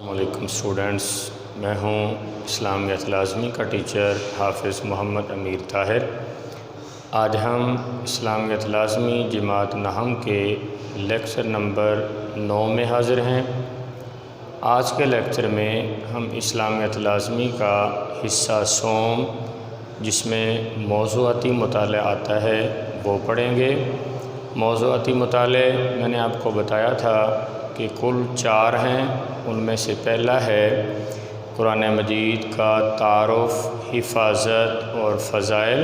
السلام علیکم اسٹوڈنٹس، میں ہوں اسلامیات لازمی کا ٹیچر حافظ محمد امیر طاہر۔ آج ہم اسلامیات لازمی جماعت نہم کے لیکچر نمبر 9 میں حاضر ہیں۔ آج کے لیکچر میں ہم اسلامیات لازمی کا حصہ سوم، جس میں موضوعاتی مطالعہ آتا ہے، وہ پڑھیں گے۔ موضوعاتی مطالعے میں نے آپ کو بتایا تھا کہ کل 4 ہیں۔ ان میں سے پہلا ہے قرآن مجید کا تعارف، حفاظت اور فضائل۔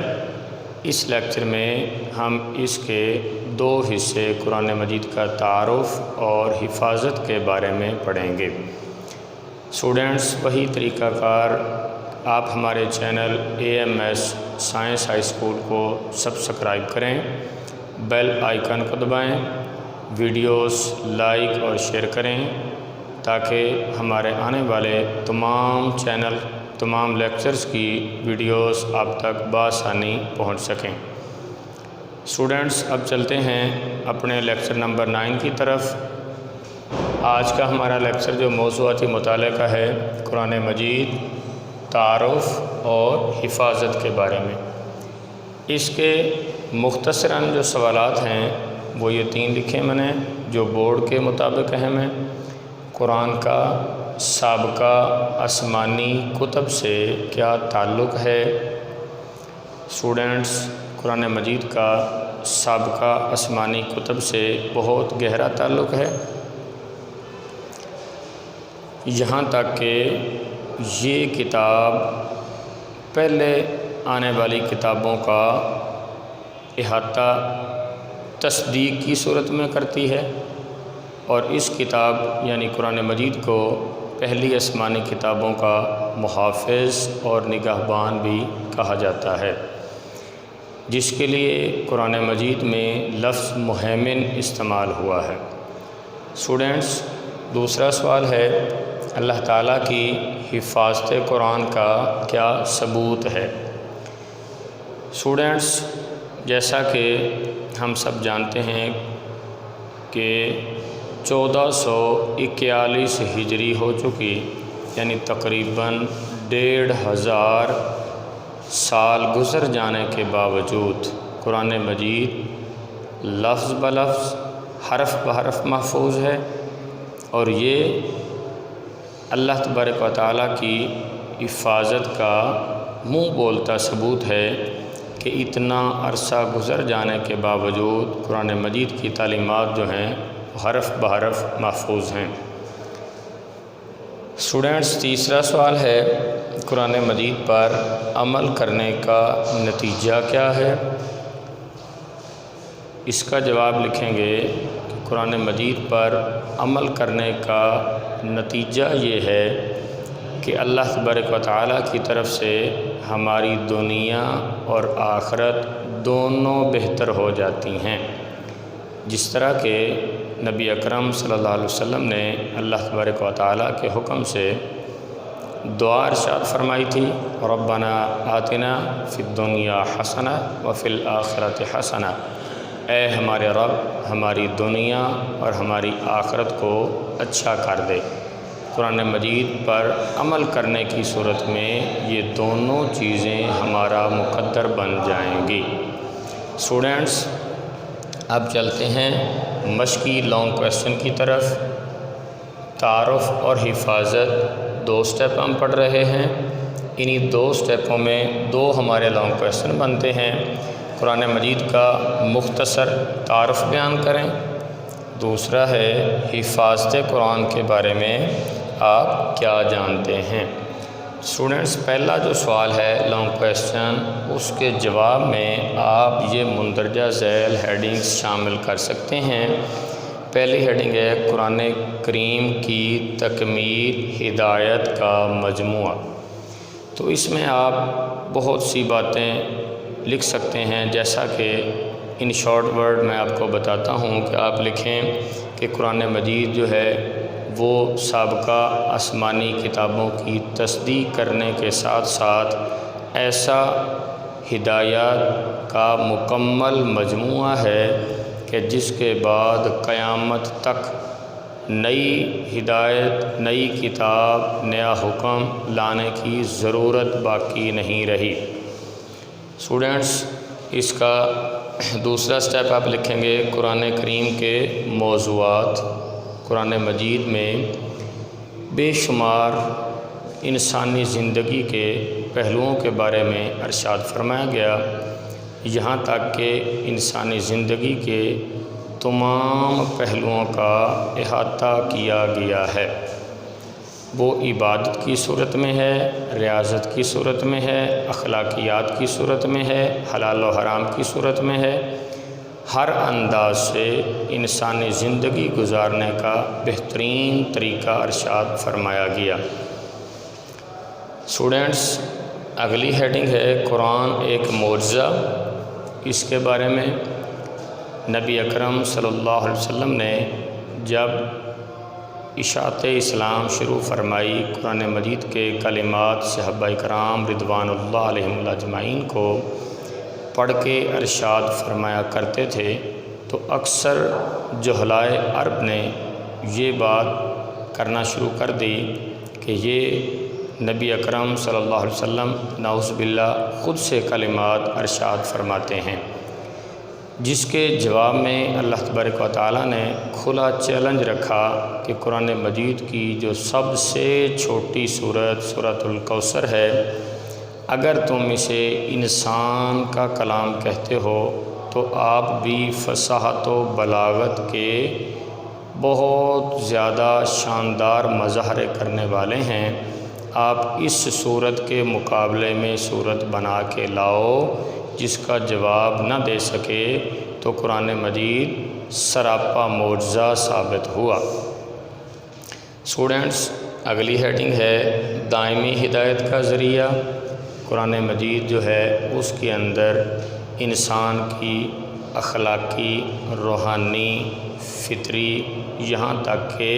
اس لیکچر میں ہم اس کے 2 حصے قرآن مجید کا تعارف اور حفاظت کے بارے میں پڑھیں گے۔ اسٹوڈنٹس، وہی طریقہ کار آپ ہمارے channel AMS science high school کو سبسکرائب کریں، بیل آئیکن کو دبائیں، ویڈیوز لائک اور شیئر کریں تاکہ ہمارے آنے والے تمام لیکچرز کی ویڈیوز آپ تک بآسانی پہنچ سکیں۔ اسٹوڈنٹس، اب چلتے ہیں اپنے لیکچر نمبر 9 کی طرف۔ آج کا ہمارا لیکچر جو موضوعاتی مطالعہ کا ہے، قرآن مجید تعارف اور حفاظت کے بارے میں۔ اس کے مختصراً جو سوالات ہیں وہ یہ 3 لکھے میں نے، جو بورڈ کے مطابق اہم ہیں۔ قرآن کا سابقہ آسمانی کتب سے کیا تعلق ہے؟ اسٹوڈنٹس، قرآن مجید کا سابقہ آسمانی کتب سے بہت گہرا تعلق ہے، یہاں تک کہ یہ کتاب پہلے آنے والی کتابوں کا احاطہ تصدیق کی صورت میں کرتی ہے، اور اس کتاب یعنی قرآن مجید کو پہلی آسمانی کتابوں کا محافظ اور نگہبان بھی کہا جاتا ہے، جس کے لیے قرآن مجید میں لفظ مہیمن استعمال ہوا ہے۔ اسٹوڈنٹس، دوسرا سوال ہے، اللہ تعالیٰ کی حفاظت قرآن کا کیا ثبوت ہے؟ اسٹوڈنٹس، جیسا کہ ہم سب جانتے ہیں کہ 1441 ہجری ہو چکی، یعنی تقریباً 1500 سال گزر جانے کے باوجود قرآن مجید لفظ بلفظ، حرف بحرف محفوظ ہے، اور یہ اللہ تبارک و تعالیٰ کی حفاظت کا منہ بولتا ثبوت ہے کہ اتنا عرصہ گزر جانے کے باوجود قرآن مجید کی تعلیمات جو ہیں حرف بحرف محفوظ ہیں۔ اسٹوڈنٹس، تیسرا سوال ہے، قرآن مجید پر عمل کرنے کا نتیجہ کیا ہے؟ اس کا جواب لکھیں گے کہ قرآن مجید پر عمل کرنے کا نتیجہ یہ ہے کہ اللہ تبارک و تعالیٰ کی طرف سے ہماری دنیا اور آخرت دونوں بہتر ہو جاتی ہیں، جس طرح کہ نبی اکرم صلی اللہ علیہ وسلم نے اللہ تبارک و تعالیٰ کے حکم سے دعا ارشاد فرمائی تھی، ربنا آتنا فی الدنیا حسنہ وفی الآخرۃ حسنہ، اے ہمارے رب، ہماری دنیا اور ہماری آخرت کو اچھا کر دے۔ قرآن مجید پر عمل کرنے کی صورت میں یہ دونوں چیزیں ہمارا مقدر بن جائیں گی۔ اسٹوڈنٹس، اب چلتے ہیں مشقی لانگ کویسچن کی طرف۔ تعارف اور حفاظت 2 سٹیپ ہم پڑھ رہے ہیں، انہی 2 سٹیپوں میں 2 ہمارے لانگ کویسچن بنتے ہیں۔ قرآن مجید کا مختصر تعارف بیان کریں، دوسرا ہے حفاظت قرآن کے بارے میں آپ کیا جانتے ہیں۔ اسٹوڈنٹس، پہلا جو سوال ہے لانگ کویسچن، اس کے جواب میں آپ یہ مندرجہ ذیل ہیڈنگز شامل کر سکتے ہیں۔ پہلی ہیڈنگ ہے قرآن کریم کی تکمیل ہدایت کا مجموعہ۔ تو اس میں آپ بہت سی باتیں لکھ سکتے ہیں، جیسا کہ ان شارٹ ورڈ میں آپ کو بتاتا ہوں کہ آپ لکھیں کہ قرآن مجید جو ہے وہ سابقہ آسمانی کتابوں کی تصدیق کرنے کے ساتھ ساتھ ایسا ہدایات کا مکمل مجموعہ ہے کہ جس کے بعد قیامت تک نئی ہدایت، نئی کتاب، نیا حکم لانے کی ضرورت باقی نہیں رہی۔ اسٹوڈنٹس، اس کا دوسرا سٹیپ آپ لکھیں گے قرآن کریم کے موضوعات۔ قرآن مجید میں بے شمار انسانی زندگی کے پہلوؤں کے بارے میں ارشاد فرمایا گیا، یہاں تک کہ انسانی زندگی کے تمام پہلوؤں کا احاطہ کیا گیا ہے۔ وہ عبادت کی صورت میں ہے، ریاضت کی صورت میں ہے، اخلاقیات کی صورت میں ہے، حلال و حرام کی صورت میں ہے۔ ہر انداز سے انسانی زندگی گزارنے کا بہترین طریقہ ارشاد فرمایا گیا۔ اسٹوڈنٹس، اگلی ہیڈنگ ہے قرآن ایک معجزہ۔ اس کے بارے میں نبی اکرم صلی اللہ علیہ وسلم نے جب اشاعت اسلام شروع فرمائی، قرآن مجید کے کلمات صحابہ کرام رضوان اللہ علیہم اجمعین کو پڑھ کے ارشاد فرمایا کرتے تھے، تو اکثر جہلائے عرب نے یہ بات کرنا شروع کر دی کہ یہ نبی اکرم صلی اللہ علیہ وسلم نعوذ باللہ خود سے کلمات ارشاد فرماتے ہیں، جس کے جواب میں اللہ تبارک و تعالیٰ نے کھلا چیلنج رکھا کہ قرآن مجید کی جو سب سے چھوٹی سورت سورۃ الکوثر ہے، اگر تم اسے انسان کا کلام کہتے ہو تو آپ بھی فصاحت و بلاغت کے بہت زیادہ شاندار مظاہرے کرنے والے ہیں، آپ اس صورت کے مقابلے میں صورت بنا کے لاؤ۔ جس کا جواب نہ دے سکے تو قرآن مجید سراپا معجزہ ثابت ہوا۔ اسٹوڈنٹس، اگلی ہیڈنگ ہے دائمی ہدایت کا ذریعہ۔ قرآن مجید جو ہے اس کے اندر انسان کی اخلاقی، روحانی، فطری، یہاں تک کہ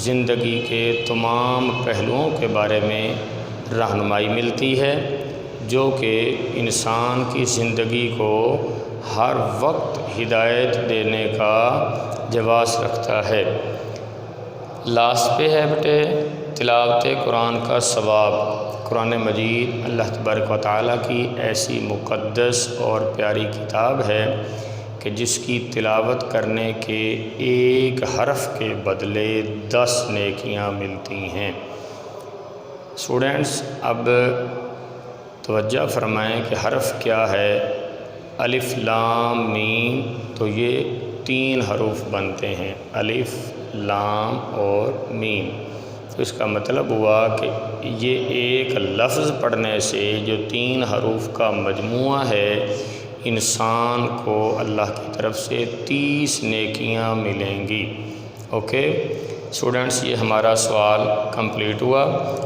زندگی کے تمام پہلوؤں کے بارے میں رہنمائی ملتی ہے، جو کہ انسان کی زندگی کو ہر وقت ہدایت دینے کا جواز رکھتا ہے۔ لاسٹ پہ ہے بیٹے تلاوت قرآن کا ثواب۔ قرآن مجید اللہ تبارک و تعالیٰ کی ایسی مقدس اور پیاری کتاب ہے کہ جس کی تلاوت کرنے کے ایک حرف کے بدلے 10 نیکیاں ملتی ہیں۔ اسٹوڈنٹس، اب توجہ فرمائیں کہ حرف کیا ہے۔ الف لام میم، تو یہ 3 حروف بنتے ہیں، الف لام اور میم۔ تو اس کا مطلب ہوا کہ یہ ایک لفظ پڑھنے سے جو 3 حروف کا مجموعہ ہے، انسان کو اللہ کی طرف سے 30 نیکیاں ملیں گی۔ اوکے اسٹوڈنٹس، یہ ہمارا سوال کمپلیٹ ہوا۔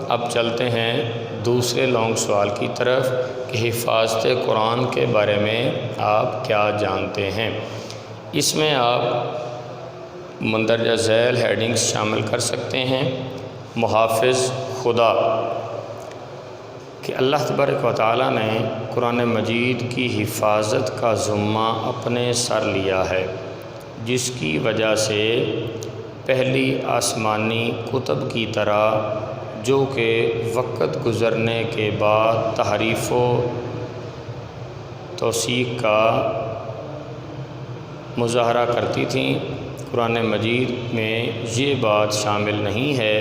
اب چلتے ہیں دوسرے لانگ سوال کی طرف کہ حفاظت قرآن کے بارے میں آپ کیا جانتے ہیں۔ اس میں آپ مندرجہ ذیل ہیڈنگز شامل کر سکتے ہیں۔ محافظ خدا، کہ اللہ تبارک و تعالیٰ نے قرآن مجید کی حفاظت کا ذمہ اپنے سر لیا ہے، جس کی وجہ سے پہلی آسمانی کتب کی طرح جو کہ وقت گزرنے کے بعد تحریف و توثیق کا مظاہرہ کرتی تھیں، قرآن مجید میں یہ بات شامل نہیں ہے۔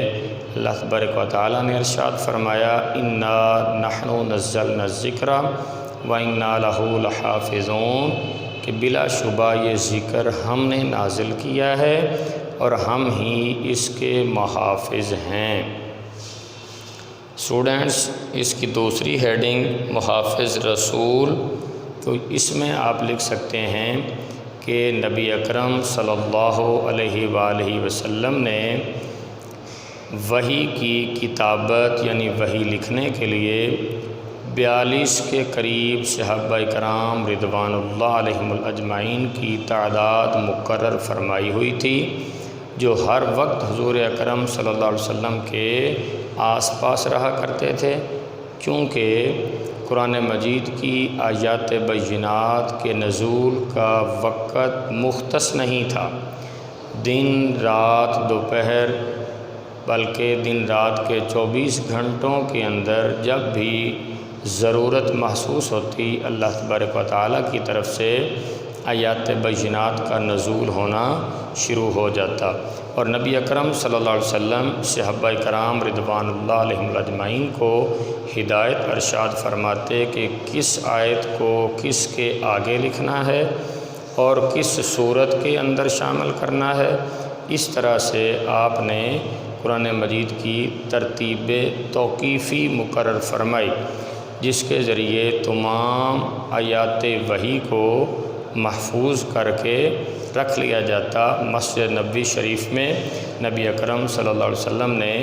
اللہ تبارک و تعالیٰ نے ارشاد فرمایا انا نحن نزلنا الذکر وانا لہ لحافظون، کہ بلا شبہ یہ ذکر ہم نے نازل کیا ہے اور ہم ہی اس کے محافظ ہیں۔ اسٹوڈنٹس، اس کی دوسری ہیڈنگ محافظ رسول، تو اس میں آپ لکھ سکتے ہیں کہ نبی اکرم صلی اللہ علیہ وآلہ وسلم نے وحی کی کتابت یعنی وحی لکھنے کے لیے 42 کے قریب صحابہ کرام رضوان اللہ علیہم اجمعین کی تعداد مقرر فرمائی ہوئی تھی، جو ہر وقت حضور اکرم صلی اللہ علیہ وسلم کے آس پاس رہا کرتے تھے، کیونکہ قرآن مجید کی آیات بینات کے نزول کا وقت مختص نہیں تھا۔ دن رات دوپہر بلکہ دن رات کے 24 گھنٹوں کے اندر جب بھی ضرورت محسوس ہوتی اللہ تبارک و تعالیٰ کی طرف سے آیات بینات کا نزول ہونا شروع ہو جاتا، اور نبی اکرم صلی اللہ علیہ وسلم صحابہ کرام رضوان اللہ علیہم اجمعین کو ہدایت ارشاد فرماتے کہ کس آیت کو کس کے آگے لکھنا ہے اور کس صورت کے اندر شامل کرنا ہے۔ اس طرح سے آپ نے قرآن مجید کی ترتیب توقیفی مقرر فرمائی، جس کے ذریعے تمام آیات وحی کو محفوظ کر کے رکھ لیا جاتا۔ مسجد نبوی شریف میں نبی اکرم صلی اللہ علیہ وسلم نے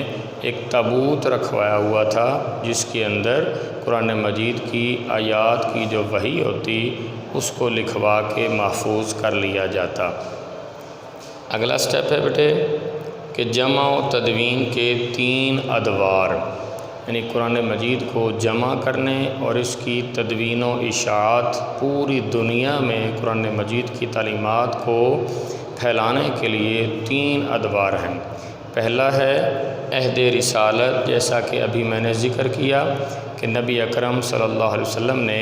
ایک تابوت رکھوایا ہوا تھا، جس کے اندر قرآن مجید کی آیات کی جو وحی ہوتی اس کو لکھوا کے محفوظ کر لیا جاتا۔ اگلا سٹیپ ہے بیٹے کہ جمع و تدوین کے 3 ادوار، یعنی قرآن مجید کو جمع کرنے اور اس کی تدوین و اشاعت پوری دنیا میں قرآن مجید کی تعلیمات کو پھیلانے کے لیے 3 ادوار ہیں۔ پہلا ہے عہد رسالت، جیسا کہ ابھی میں نے ذکر کیا کہ نبی اکرم صلی اللہ علیہ وسلم نے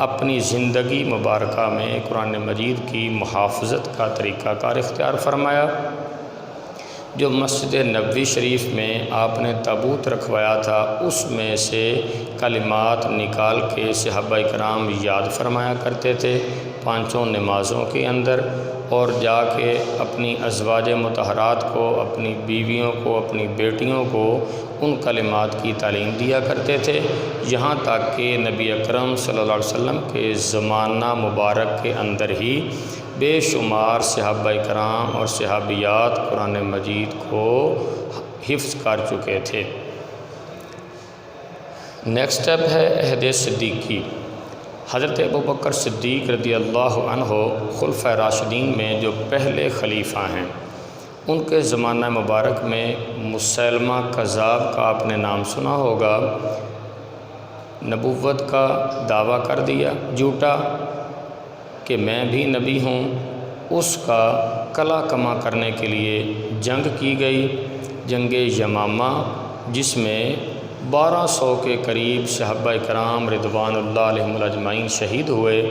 اپنی زندگی مبارکہ میں قرآن مجید کی محافظت کا طریقہ کار اختیار فرمایا۔ جو مسجد نبوی شریف میں آپ نے تابوت رکھوایا تھا، اس میں سے کلمات نکال کے صحابہ کرام یاد فرمایا کرتے تھے 5 نمازوں کے اندر، اور جا کے اپنی ازواج مطہرات کو، اپنی بیویوں کو، اپنی بیٹیوں کو ان کلمات کی تعلیم دیا کرتے تھے، یہاں تک کہ نبی اکرم صلی اللہ علیہ وسلم کے زمانہ مبارک کے اندر ہی بے شمار صحابہ کرام اور صحابیات قرآن مجید کو حفظ کر چکے تھے۔ نیکسٹ سٹیپ ہے عہد صدیقی۔ حضرت ابوبکر صدیق رضی اللہ عنہ خلفۂ راشدین میں جو پہلے خلیفہ ہیں، ان کے زمانہ مبارک میں مسیلمہ کذاب کا آپ نے نام سنا ہوگا، نبوت کا دعویٰ کر دیا جھوٹا کہ میں بھی نبی ہوں۔ اس کا کلا کما کرنے کے لیے جنگ کی گئی، جنگ یمامہ، جس میں 1200 کے قریب صحابہ کرام رضوان اللہ علیہم اجمعین شہید ہوئے،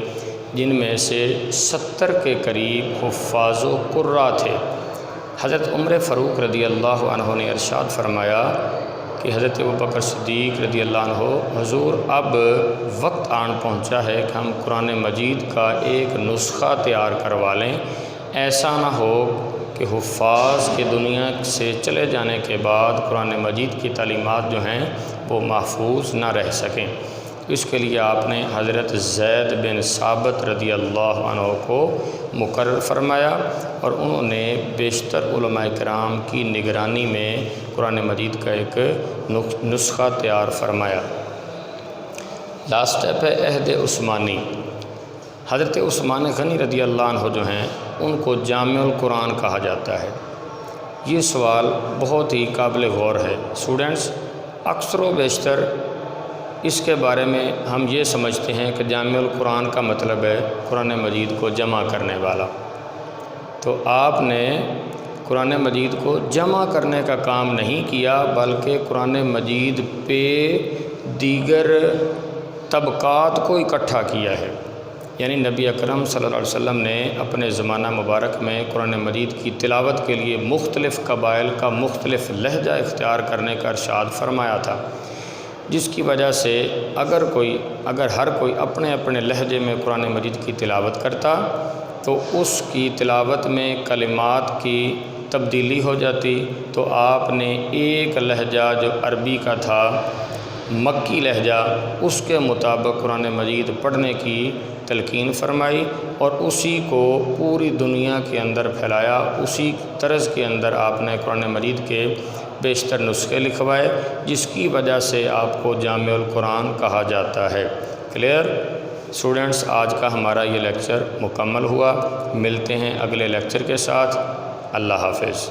جن میں سے 70 کے قریب حفاظ و قراء تھے۔ حضرت عمر فاروق رضی اللہ عنہ نے ارشاد فرمایا کہ حضرت ابوبکر صدیق رضی اللہ عنہ، حضور اب وقت آن پہنچا ہے کہ ہم قرآن مجید کا ایک نسخہ تیار کروا لیں، ایسا نہ ہو کہ حفاظ کے دنیا سے چلے جانے کے بعد قرآن مجید کی تعلیمات جو ہیں وہ محفوظ نہ رہ سکیں۔ اس کے لیے آپ نے حضرت زید بن ثابت رضی اللہ عنہ کو مقرر فرمایا، اور انہوں نے بیشتر علماء کرام کی نگرانی میں قرآن مجید کا ایک نسخہ تیار فرمایا۔ لاسٹ سٹیپ ہے عہد عثمانی۔ حضرت عثمان غنی رضی اللہ عنہ جو ہیں، ان کو جامع القرآن کہا جاتا ہے۔ یہ سوال بہت ہی قابل غور ہے۔ اسٹوڈنٹس اکثر و بیشتر اس کے بارے میں ہم یہ سمجھتے ہیں کہ جامع القرآن کا مطلب ہے قرآن مجید کو جمع کرنے والا، تو آپ نے قرآن مجید کو جمع کرنے کا کام نہیں کیا، بلکہ قرآن مجید پہ دیگر طبقات کو اکٹھا کیا ہے۔ یعنی نبی اکرم صلی اللہ علیہ وسلم نے اپنے زمانہ مبارک میں قرآن مجید کی تلاوت کے لیے مختلف قبائل کا مختلف لہجہ اختیار کرنے کا ارشاد فرمایا تھا، جس کی وجہ سے اگر ہر کوئی اپنے اپنے لہجے میں قرآن مجید کی تلاوت کرتا تو اس کی تلاوت میں کلمات کی تبدیلی ہو جاتی، تو آپ نے ایک لہجہ جو عربی کا تھا، مکی لہجہ، اس کے مطابق قرآن مجید پڑھنے کی تلقین فرمائی، اور اسی کو پوری دنیا کے اندر پھیلایا۔ اسی طرز کے اندر آپ نے قرآن مجید کے بیشتر نسخے لکھوائے، جس کی وجہ سے آپ کو جامع القرآن کہا جاتا ہے۔ کلیئر؟ اسٹوڈنٹس آج کا ہمارا یہ لیکچر مکمل ہوا، ملتے ہیں اگلے لیکچر کے ساتھ۔ اللہ حافظ۔